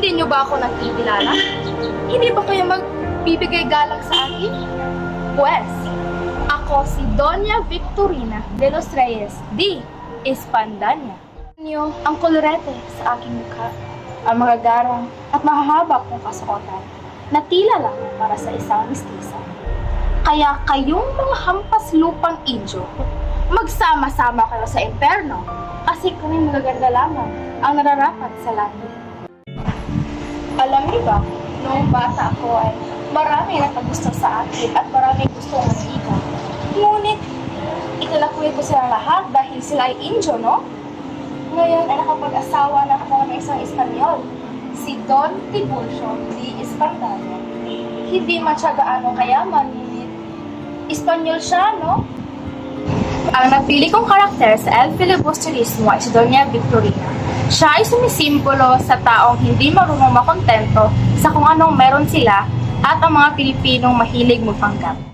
Hindi niyo ba ako nakikilala? Hindi ba kayo magbibigay galang sa akin? Pues, ako si Doña Victorina de los Reyes de Espandanya. Niyo ang kolorete sa aking mukha, ang mga garang at mahahaba kong kasuotan na tila lang para sa isang mistisa. Kaya kayong mga hampas lupang Indio, magsama-sama kayo sa imperno kasi kami magaganda lamang ang nararapat sa langit. Alam niyo ba, noong bata ako ay marami nakagusto sa akin at marami gustong mag-ikan. Ngunit, italakwil ko silang lahat dahil sila ay Indio, no? Ngayon ay nakapag-asawa na ako ng isang Espanyol, si Don Tiburcio de Espandanya. Hindi man siya gaano kayaman, ngunit Espanyol siya, no? Ang napili kong karakter sa El Filibusterismo ay si Doña Victorina. Siya ay sumisimbolo sa taong hindi marunong makontento sa kung anong meron sila at ang mga Pilipinong mahilig magpanggap.